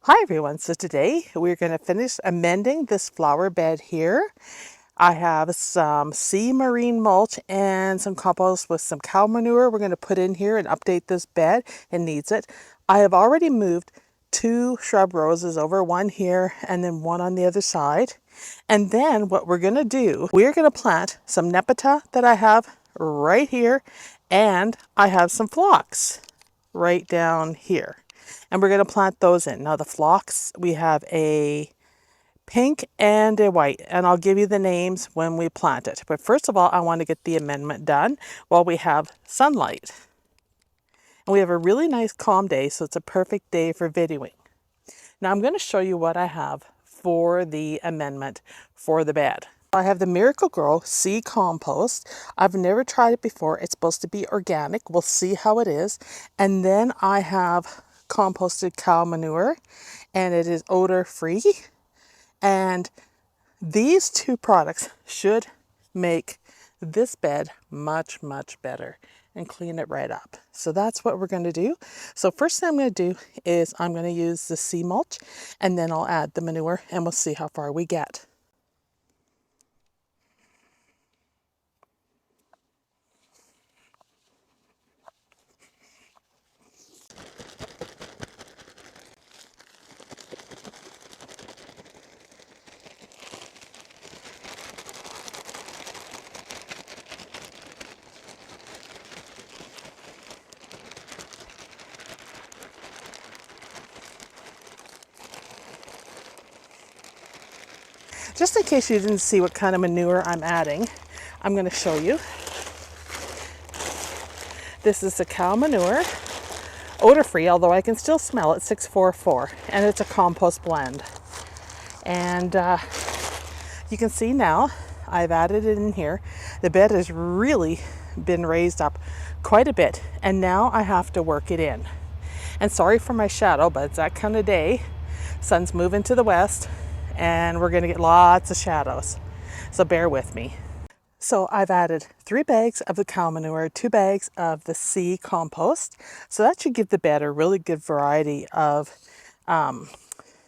Hi everyone, so today we're going to finish amending this flower bed here. I have some sea marine mulch and some compost with some cow manure we're going to put in here and update this bed. It needs it. I have already moved 2 shrub roses over, one here and then one on the other side. And then what we're going to do, we're going to plant some nepeta that I have right here, and I have some phlox right down here. And we're going to plant those in. Now the phlox, we have a pink and a white, and I'll give you the names when we plant it. But first of all, I want to get the amendment done while we have sunlight. And we have a really nice calm day, so it's a perfect day for videoing. Now I'm going to show you what I have for the amendment for the bed. I have the Miracle-Gro sea compost. I've never tried it before. It's supposed to be organic. We'll see how it is. And then I have composted cow manure, and it is odor free. And these 2 products should make this bed much, much better and clean it right up. So that's what we're going to do. So first thing I'm going to do is I'm going to use the sea mulch, and then I'll add the manure and we'll see how far we get. Just in case you didn't see what kind of manure I'm adding, I'm going to show you. This is the cow manure, odor-free, although I can still smell it, 644, and it's a compost blend. And you can see now I've added it in here. The bed has really been raised up quite a bit, and now I have to work it in. And sorry for my shadow, but it's that kind of day. Sun's moving to the west, and we're going to get lots of shadows. So bear with me. So I've added 3 bags of the cow manure, 2 bags of the sea compost. So that should give the bed a really good variety of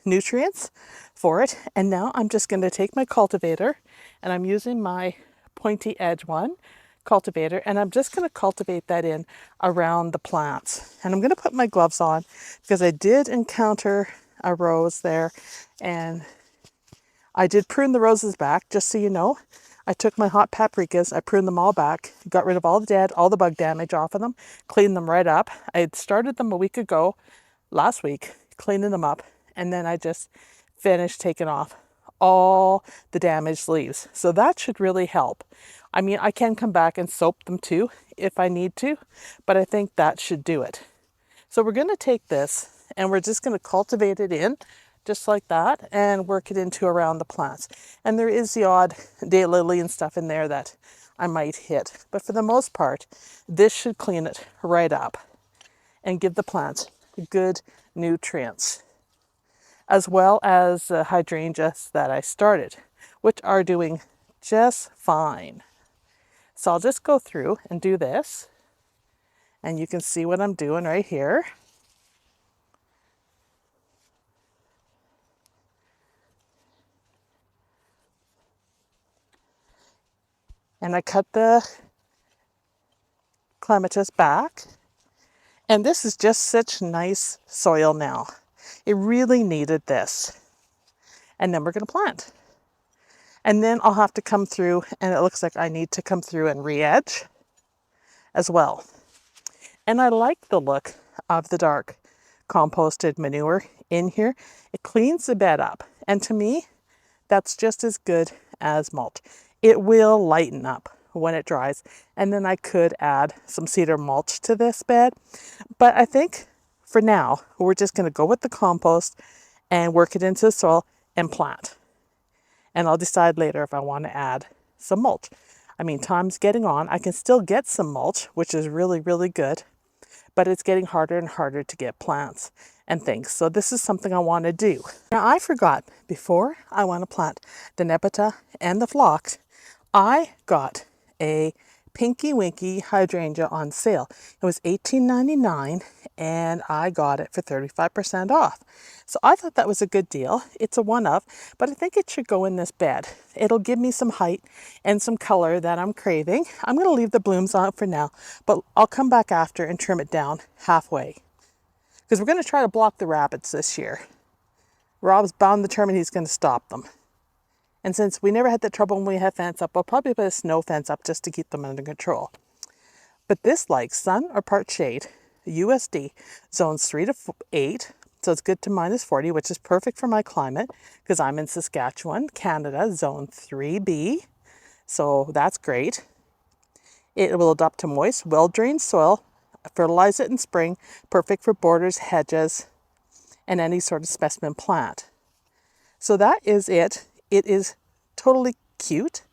nutrients for it. And now I'm just going to take my cultivator, and I'm using my pointy edge one cultivator, and I'm just going to cultivate that in around the plants. And I'm going to put my gloves on because I did encounter a rose there, and I did prune the roses back, just so you know. I took my hot paprikas, I pruned them all back, got rid of all the bug damage off of them, cleaned them right up. I had started them a week ago, last week, cleaning them up, and then I just finished taking off all the damaged leaves. So that should really help. I mean, I can come back and soap them too if I need to, but I think that should do it. So we're going to take this and we're just going to cultivate it in just like that and work it into around the plants. And there is the odd daylily and stuff in there that I might hit. But for the most part, this should clean it right up and give the plants good nutrients, as well as the hydrangeas that I started, which are doing just fine. So I'll just go through and do this, and you can see what I'm doing right here. And I cut the clematis back. And this is just such nice soil now. It really needed this. And then we're going to plant. And then I'll have to come through, and it looks like I need to come through and re-edge as well. And I like the look of the dark composted manure in here. It cleans the bed up. And to me, that's just as good as mulch. It will lighten up when it dries. And then I could add some cedar mulch to this bed. But I think for now, we're just going to go with the compost and work it into the soil and plant. And I'll decide later if I want to add some mulch. I mean, time's getting on. I can still get some mulch, which is really, really good. But it's getting harder and harder to get plants and things. So this is something I want to do. Now I forgot, before I want to plant the nepeta and the phlox, I got a Pinky Winky hydrangea on sale. It was $18.99 and I got it for 35% off. So I thought that was a good deal. It's a one-up, but I think it should go in this bed. It'll give me some height and some color that I'm craving. I'm going to leave the blooms on for now, but I'll come back after and trim it down halfway because we're going to try to block the rabbits this year. Rob's bound determined he's going to stop them. And since we never had that trouble when we had fence up, I'll probably put a snow fence up just to keep them under control. But this likes sun or part shade, USD, zones 3 to 8, so it's good to -40, which is perfect for my climate because I'm in Saskatchewan, Canada, zone 3B, so that's great. It will adapt to moist, well-drained soil, fertilize it in spring, perfect for borders, hedges, and any sort of specimen plant. So that is it. It is totally cute.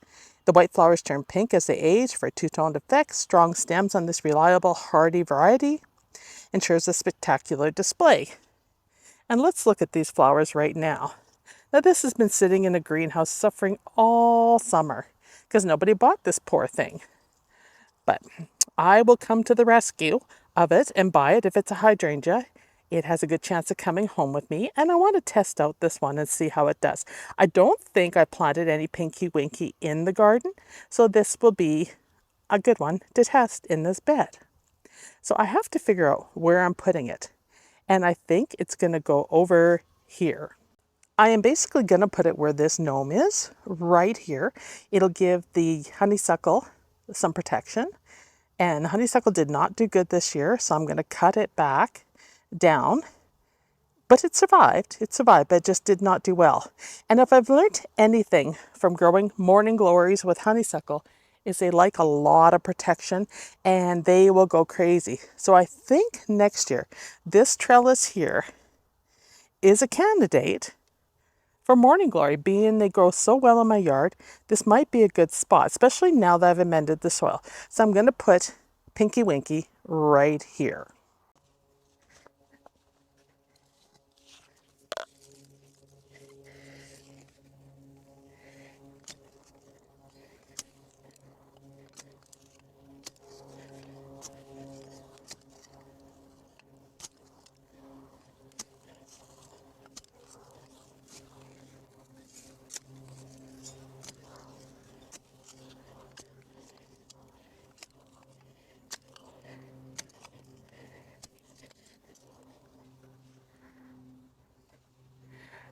The white flowers turn pink as they age for a two-toned effect. Strong stems on this reliable, hardy variety ensures a spectacular display. And let's look at these flowers right now. Now this has been sitting in a greenhouse suffering all summer because nobody bought this poor thing. But I will come to the rescue of it and buy it if it's a hydrangea. It has a good chance of coming home with me, and I want to test out this one and see how it does. I don't think I planted any Pinky Winky in the garden, so this will be a good one to test in this bed. So I have to figure out where I'm putting it, and I think it's going to go over here. I am basically going to put it where this gnome is, right here. It'll give the honeysuckle some protection, and honeysuckle did not do good this year, so I'm going to cut it back down. But it survived, but it just did not do well. And if I've learned anything from growing morning glories with honeysuckle, is they like a lot of protection and they will go crazy. So I think next year, this trellis here is a candidate for morning glory. Being they grow so well in my yard, this might be a good spot, especially now that I've amended the soil. So I'm going to put Pinky Winky right here.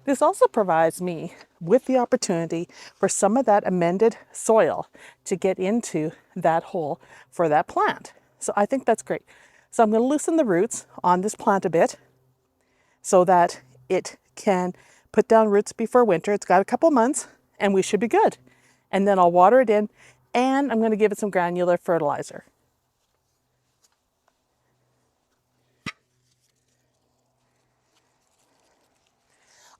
This also provides me with the opportunity for some of that amended soil to get into that hole for that plant. So I think that's great. So I'm going to loosen the roots on this plant a bit so that it can put down roots before winter. It's got a couple months and we should be good. And then I'll water it in and I'm going to give it some granular fertilizer.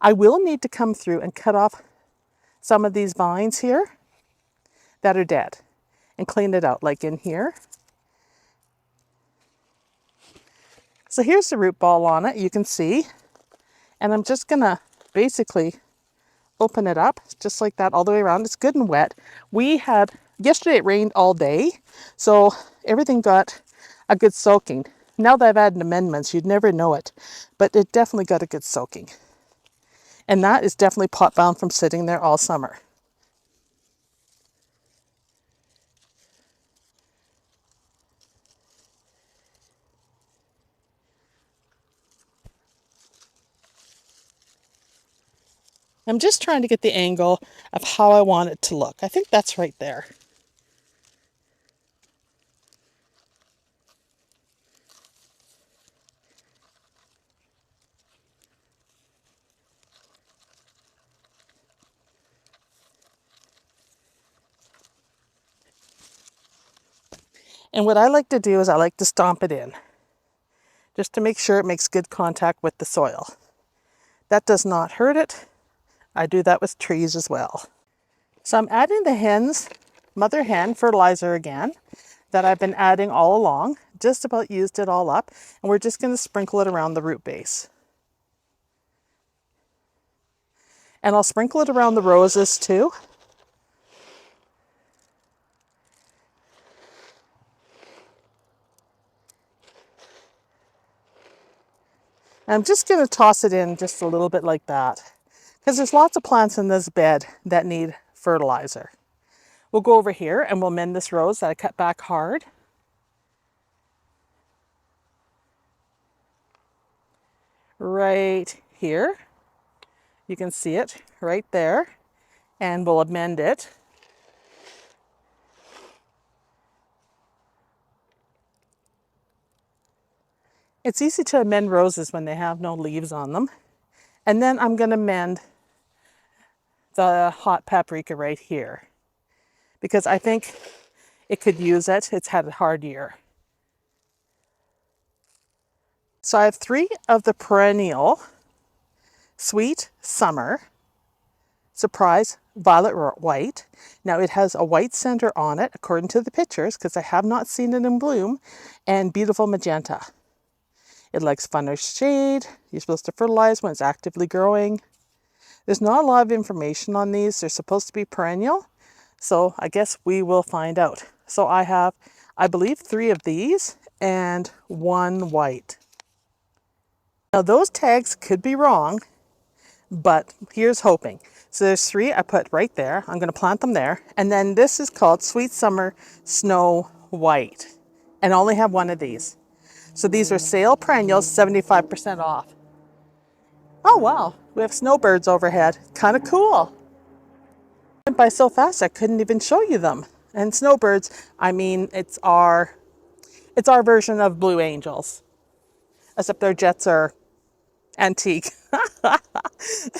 I will need to come through and cut off some of these vines here that are dead and clean it out, like in here. So here's the root ball on it, you can see. And I'm just gonna basically open it up just like that all the way around. It's good and wet. Yesterday it rained all day, so everything got a good soaking. Now that I've added amendments, you'd never know it, but it definitely got a good soaking. And that is definitely pot bound from sitting there all summer. I'm just trying to get the angle of how I want it to look. I think that's right there. And what I like to do is I like to stomp it in, just to make sure it makes good contact with the soil. That does not hurt it. I do that with trees as well. So I'm adding the mother hen fertilizer again that I've been adding all along. Just about used it all up. And we're just going to sprinkle it around the root base. And I'll sprinkle it around the roses too. I'm just going to toss it in just a little bit like that, because there's lots of plants in this bed that need fertilizer. We'll go over here and we'll mend this rose that I cut back hard. Right here. You can see it right there. And we'll amend it. It's easy to amend roses when they have no leaves on them. And then I'm going to mend the hot paprika right here, because I think it could use it. It's had a hard year. So I have 3 of the Perennial Sweet Summer Surprise Violet White. Now it has a white center on it, according to the pictures, because I have not seen it in bloom, and beautiful magenta. It likes fun or shade. You're supposed to fertilize when it's actively growing. There's not a lot of information on these. They're supposed to be perennial, so I guess we will find out. So I have, I believe, 3 of these and 1 white. Now those tags could be wrong, but here's hoping. So there's 3 I put right there. I'm going to plant them there. And then this is called Sweet Summer Snow White. And I only have 1 of these. So these are sale perennials, 75% off. Oh wow, we have snowbirds overhead. Kind of cool. Went by so fast I couldn't even show you them. And snowbirds, I mean, it's our version of blue angels. Except their jets are antique.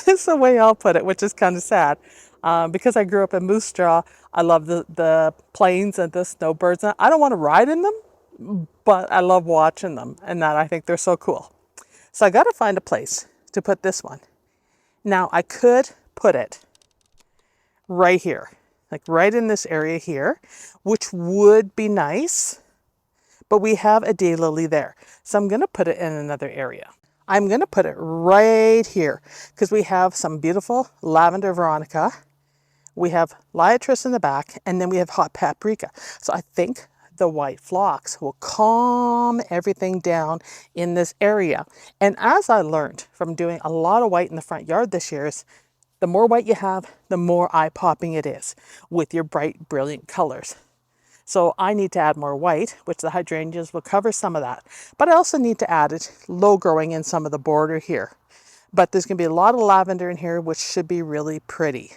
It's the way I'll put it, which is kind of sad. Because I grew up in Moose Jaw, I love the planes and the snowbirds. I don't want to ride in them, but I love watching them, and that I think they're so cool. So I got to find a place to put this one. Now I could put it right here, like right in this area here, which would be nice, but we have a daylily there. So I'm going to put it in another area. I'm going to put it right here because we have some beautiful lavender veronica. We have liatris in the back, and then we have hot paprika. So I think the white phlox will calm everything down in this area. And as I learned from doing a lot of white in the front yard this year, is the more white you have, the more eye-popping it is with your bright, brilliant colors. So I need to add more white, which the hydrangeas will cover some of that. But I also need to add it low growing in some of the border here. But there's going to be a lot of lavender in here, which should be really pretty.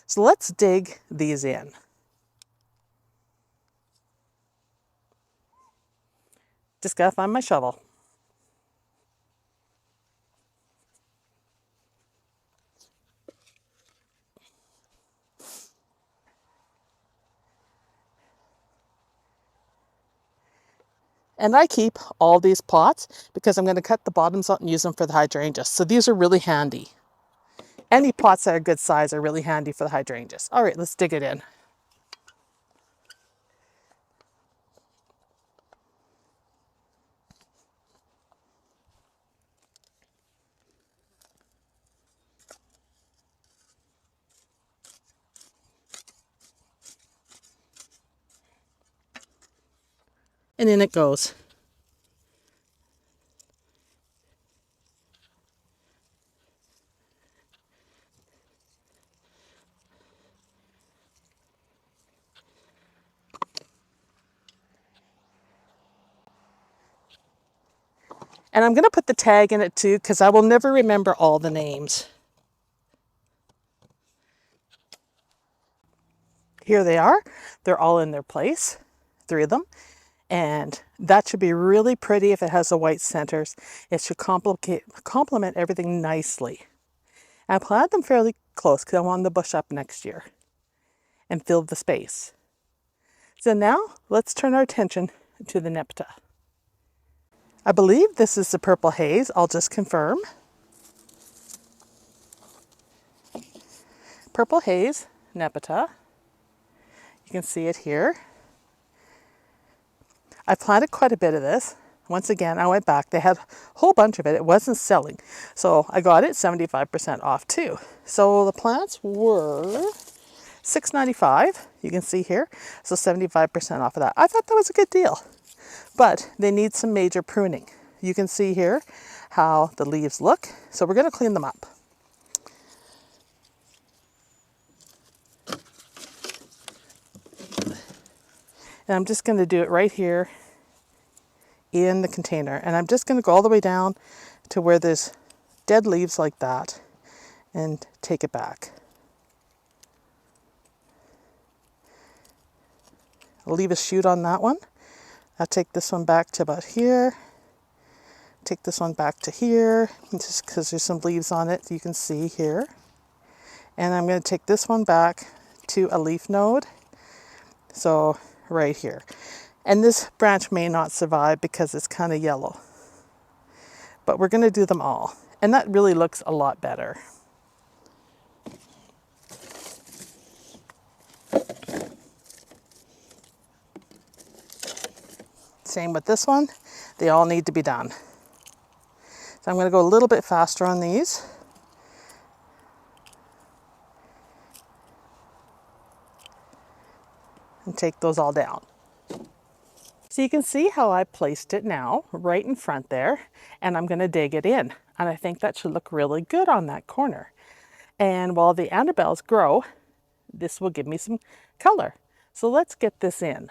So let's dig these in. Just gotta find my shovel. And I keep all these pots because I'm going to cut the bottoms out and use them for the hydrangeas. So these are really handy. Any pots that are good size are really handy for the hydrangeas. All right, let's dig it in. And in it goes. And I'm going to put the tag in it too, because I will never remember all the names. Here they are. They're all in their place, 3 of them. And that should be really pretty if it has the white centers. It should complement everything nicely. And I planted them fairly close because I want the bush up next year and fill the space. So now let's turn our attention to the nepeta. I believe this is the purple haze. I'll just confirm. Purple haze nepeta. You can see it here. I planted quite a bit of this. Once again, I went back. They had a whole bunch of it. It wasn't selling. So I got it 75% off too. So the plants were $6.95. You can see here. So 75% off of that. I thought that was a good deal. But they need some major pruning. You can see here, how the leaves look. So we're going to clean them up. And I'm just going to do it right here in the container. And I'm just going to go all the way down to where there's dead leaves like that and take it back. I'll leave a shoot on that one. I'll take this one back to about here. Take this one back to here, just because there's some leaves on it you can see here. And I'm going to take this one back to a leaf node. So right here. And this branch may not survive because it's kind of yellow. But we're going to do them all. And that really looks a lot better. Same with this one. They all need to be done. So I'm going to go a little bit faster on these. And take those all down. So you can see how I placed it now, right in front there, and I'm going to dig it in. And I think that should look really good on that corner. And while the Annabelles grow, this will give me some color. So let's get this in.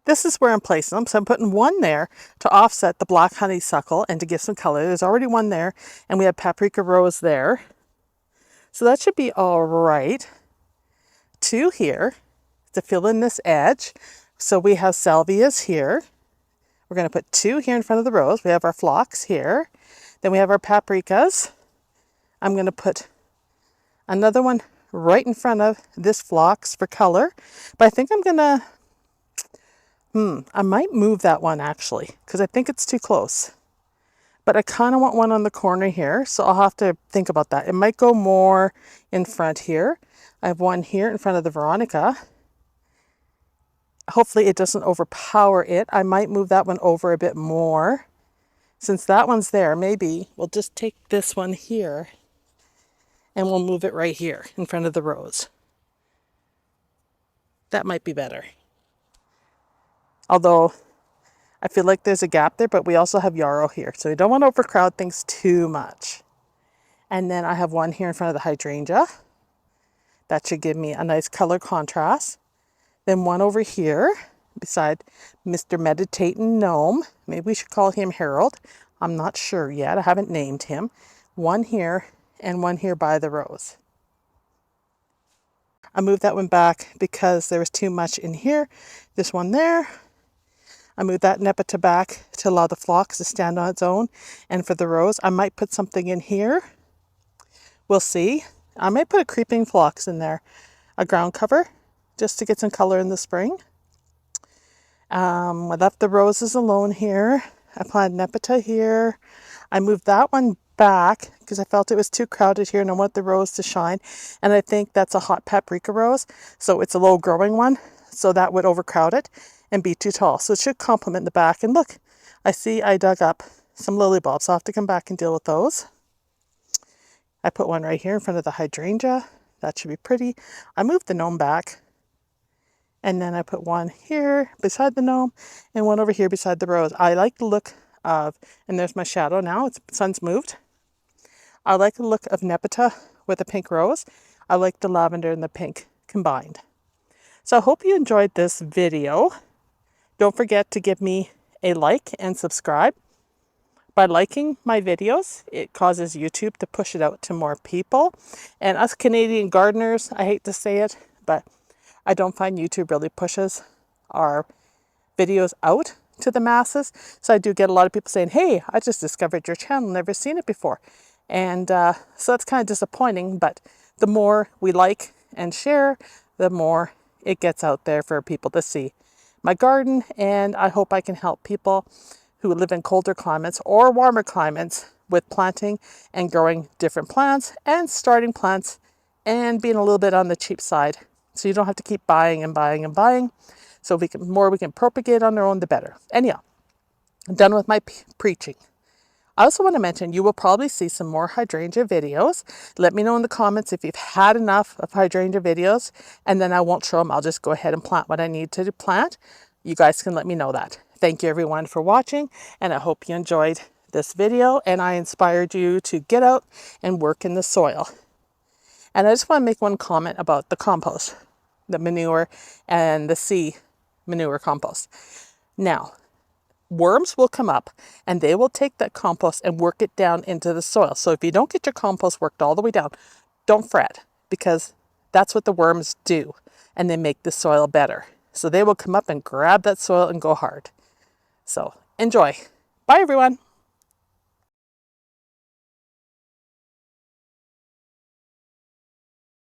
This is where I'm placing them. So I'm putting one there to offset the black honeysuckle and to give some color. There's already one there, and we have paprika rose there. So that should be all right. Two here to fill in this edge. So we have salvias here. We're going to put two here in front of the rose. We have our phlox here. Then we have our paprikas. I'm going to put another one right in front of this phlox for color. But I think I'm going to, I might move that one actually, because I think it's too close. But I kind of want one on the corner here, so I'll have to think about that. It might go more in front here. I have one here in front of the Veronica. Hopefully it doesn't overpower it. I might move that one over a bit more. Since that one's there, maybe we'll just take this one here and we'll move it right here in front of the rose. That might be better. Although I feel like there's a gap there, but we also have yarrow here. So we don't want to overcrowd things too much. And then I have one here in front of the hydrangea. That should give me a nice color contrast. Then one over here beside Mr. Meditating Gnome. Maybe we should call him Harold. I'm not sure yet. I haven't named him. One here and one here by the rose. I moved that one back because there was too much in here. This one there. I moved that nepeta back to allow the phlox to stand on its own. And for the rose, I might put something in here. We'll see. I might put a creeping phlox in there. A ground cover, just to get some color in the spring. I left the roses alone here. I planted nepeta here. I moved that one back because I felt it was too crowded here and I want the rose to shine. And I think that's a hot paprika rose. So it's a low growing one. So that would overcrowd it and be too tall. So it should complement the back. And look, I see I dug up some lily bulbs. I'll have to come back and deal with those. I put one right here in front of the hydrangea. That should be pretty. I moved the gnome back. And then I put one here beside the gnome and one over here beside the rose. I like the look of, and there's my shadow now, it's sun's moved. I like the look of nepeta with a pink rose. I like the lavender and the pink combined. So I hope you enjoyed this video. Don't forget to give me a like and subscribe. By liking my videos, it causes YouTube to push it out to more people. And us Canadian gardeners, I hate to say it, but I don't find YouTube really pushes our videos out to the masses. So I do get a lot of people saying, hey, I just discovered your channel, never seen it before. And so that's kind of disappointing, but the more we like and share, the more it gets out there for people to see my garden. And I hope I can help people who live in colder climates or warmer climates with planting and growing different plants and starting plants and being a little bit on the cheap side. So you don't have to keep buying and buying and buying. So the more we can propagate on our own, the better. Anyhow, I'm done with my preaching. I also want to mention you will probably see some more hydrangea videos. Let me know in the comments if you've had enough of hydrangea videos, and then I won't show them. I'll just go ahead and plant what I need to plant. You guys can let me know that. Thank you everyone for watching, and I hope you enjoyed this video and I inspired you to get out and work in the soil. And I just want to make one comment about the compost, the manure and the sea manure compost. Now, worms will come up and they will take that compost and work it down into the soil. So if you don't get your compost worked all the way down, don't fret, because that's what the worms do, and they make the soil better. So they will come up and grab that soil and go hard. So enjoy. Bye everyone.